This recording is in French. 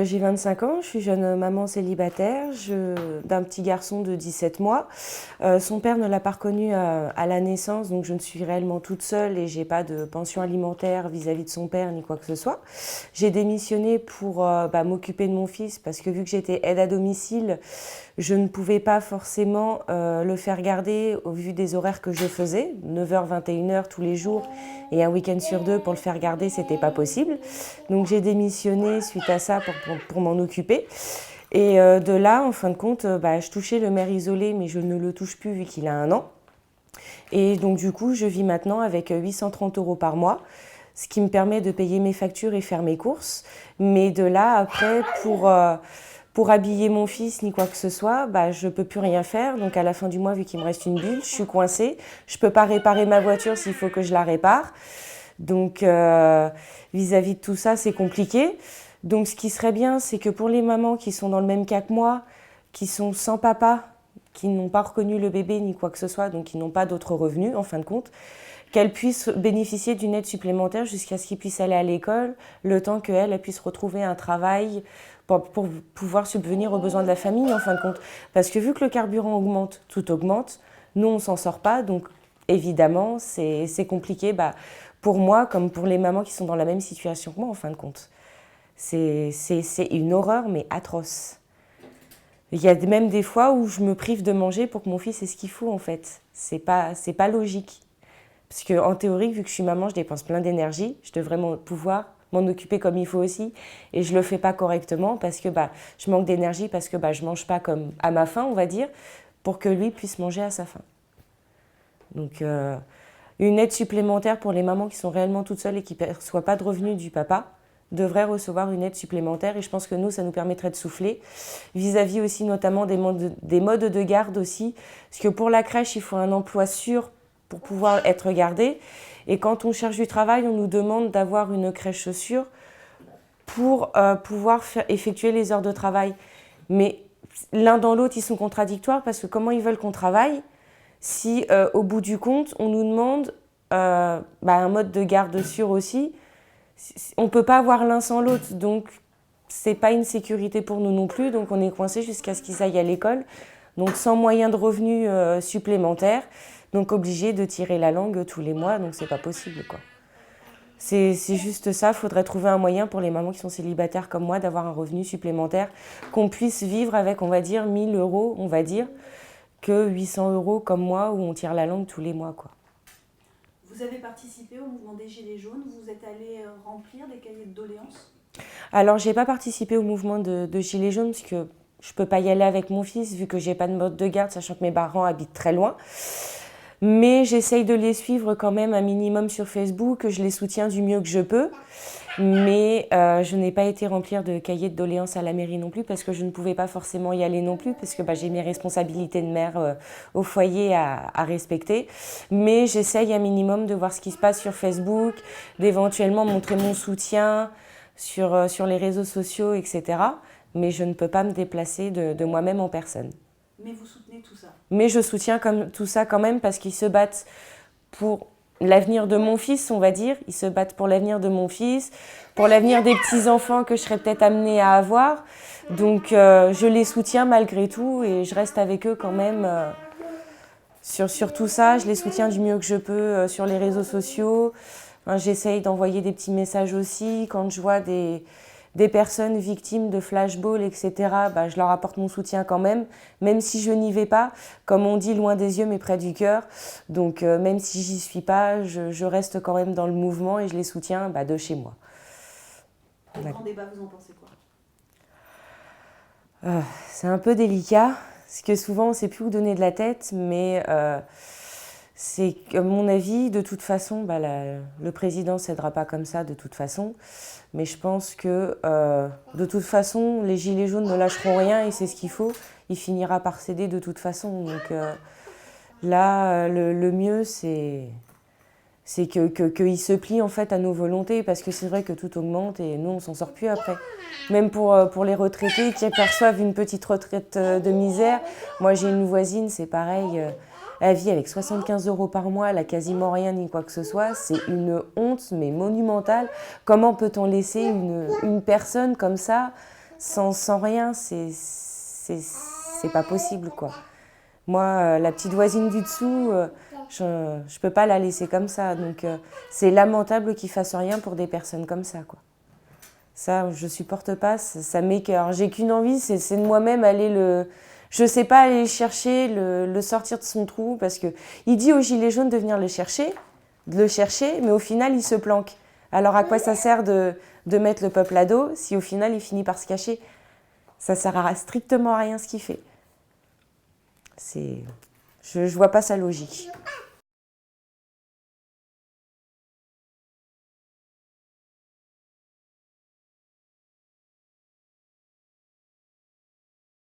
j'ai 25 ans, je suis jeune maman célibataire d'un petit garçon de 17 mois. Son père ne l'a pas reconnu à la naissance, donc je ne suis réellement toute seule et j'ai pas de pension alimentaire vis-à-vis de son père ni quoi que ce soit. J'ai démissionné pour m'occuper de mon fils parce que vu que j'étais aide à domicile, je ne pouvais pas forcément le faire garder au vu des horaires que je faisais, 9h, 21h tous les jours et un week-end sur deux pour le faire garder, c'était pas possible. Donc j'ai démissionné suite à ça pour m'en occuper. Et de là, en fin de compte, je touchais le maire isolé, mais je ne le touche plus vu qu'il a 1 an. Et donc du coup, je vis maintenant avec 830 € par mois, ce qui me permet de payer mes factures et faire mes courses. Mais de là, après, pour habiller mon fils ni quoi que ce soit, je peux plus rien faire. Donc à la fin du mois, vu qu'il me reste une bulle, je suis coincée. Je peux pas réparer ma voiture s'il faut que je la répare. Donc vis-à-vis de tout ça, c'est compliqué. Donc ce qui serait bien, c'est que pour les mamans qui sont dans le même cas que moi, qui sont sans papa, qui n'ont pas reconnu le bébé ni quoi que ce soit, donc qui n'ont pas d'autres revenus en fin de compte, qu'elles puissent bénéficier d'une aide supplémentaire jusqu'à ce qu'ils puissent aller à l'école, le temps qu'elles puissent retrouver un travail pour pouvoir subvenir aux besoins de la famille en fin de compte. Parce que vu que le carburant augmente, tout augmente, nous on s'en sort pas, donc évidemment c'est compliqué pour moi comme pour les mamans qui sont dans la même situation que moi en fin de compte. C'est une horreur mais atroce. Il y a même des fois où je me prive de manger pour que mon fils ait ce qu'il faut en fait. C'est pas logique. Parce qu'en théorie, vu que je suis maman, je dépense plein d'énergie. Je devrais pouvoir m'en occuper comme il faut aussi. Et je le fais pas correctement parce que je manque d'énergie, parce que je mange pas comme à ma faim, on va dire, pour que lui puisse manger à sa faim. Donc une aide supplémentaire pour les mamans qui sont réellement toutes seules et qui ne perçoivent pas de revenus du papa devraient recevoir une aide supplémentaire et je pense que nous, ça nous permettrait de souffler. Vis-à-vis aussi notamment des modes de garde aussi, parce que pour la crèche, il faut un emploi sûr pour pouvoir être gardé. Et quand on cherche du travail, on nous demande d'avoir une crèche sûre pour pouvoir effectuer les heures de travail. Mais l'un dans l'autre, ils sont contradictoires parce que comment ils veulent qu'on travaille si au bout du compte, on nous demande un mode de garde sûr aussi. On ne peut pas avoir l'un sans l'autre, donc c'est pas une sécurité pour nous non plus, donc on est coincé jusqu'à ce qu'ils aillent à l'école, donc sans moyen de revenus supplémentaires, donc obligé de tirer la langue tous les mois, donc c'est pas possible quoi. C'est juste ça, il faudrait trouver un moyen pour les mamans qui sont célibataires comme moi d'avoir un revenu supplémentaire, qu'on puisse vivre avec on va dire 1 000 €, on va dire, que 800 € comme moi où on tire la langue tous les mois quoi. Vous avez participé au mouvement des Gilets jaunes, vous êtes allé remplir des cahiers de doléances? Alors, j'ai pas participé au mouvement de Gilets jaunes parce que je peux pas y aller avec mon fils vu que j'ai pas de mode de garde, sachant que mes parents habitent très loin. Mais j'essaye de les suivre quand même un minimum sur Facebook, je les soutiens du mieux que je peux. Mais je n'ai pas été remplir de cahiers de doléances à la mairie non plus parce que je ne pouvais pas forcément y aller non plus parce que j'ai mes responsabilités de mère au foyer à respecter. Mais j'essaye un minimum de voir ce qui se passe sur Facebook, d'éventuellement montrer mon soutien sur les réseaux sociaux, etc. Mais je ne peux pas me déplacer de moi-même en personne. Mais vous soutenez tout ça? Mais je soutiens tout ça quand même parce qu'ils se battent pour l'avenir de mon fils, on va dire. Ils se battent pour l'avenir de mon fils, pour l'avenir des petits-enfants que je serais peut-être amenée à avoir. Donc je les soutiens malgré tout et je reste avec eux quand même sur tout ça. Je les soutiens du mieux que je peux sur les réseaux sociaux. J'essaye d'envoyer des petits messages aussi. Quand je vois des personnes victimes de flashball, etc., je leur apporte mon soutien quand même si je n'y vais pas. Comme on dit, loin des yeux mais près du cœur. Donc même si j'y suis pas, je reste quand même dans le mouvement et je les soutiens de chez moi. Le grand débat, vous en pensez quoi? C'est un peu délicat, parce que souvent on ne sait plus où donner de la tête, mais c'est à mon avis, de toute façon, le président ne cédera pas comme ça de toute façon. Mais je pense que de toute façon, les gilets jaunes ne lâcheront rien et c'est ce qu'il faut. Il finira par céder de toute façon. Donc là, le mieux, c'est qu'ils se plient en fait à nos volontés parce que c'est vrai que tout augmente et nous, on s'en sort plus après. Même pour les retraités qui perçoivent une petite retraite de misère. Moi, j'ai une voisine, c'est pareil. Elle vit avec 75 € par mois, elle n'a quasiment rien ni quoi que ce soit. C'est une honte, mais monumentale. Comment peut-on laisser une personne comme ça sans rien, c'est pas possible, quoi. Moi, la petite voisine du dessous, je peux pas la laisser comme ça. Donc, c'est lamentable qu'ils fassent rien pour des personnes comme ça, quoi. Ça, je supporte pas, ça m'écoeure. J'ai qu'une envie, c'est de moi-même aller je sais pas, aller chercher, le sortir de son trou, parce que il dit aux gilets jaunes de venir de le chercher, mais au final, il se planque. Alors, à quoi ça sert de mettre le peuple à dos si au final, il finit par se cacher? Ça sert à strictement à rien ce qu'il fait. Je vois pas sa logique.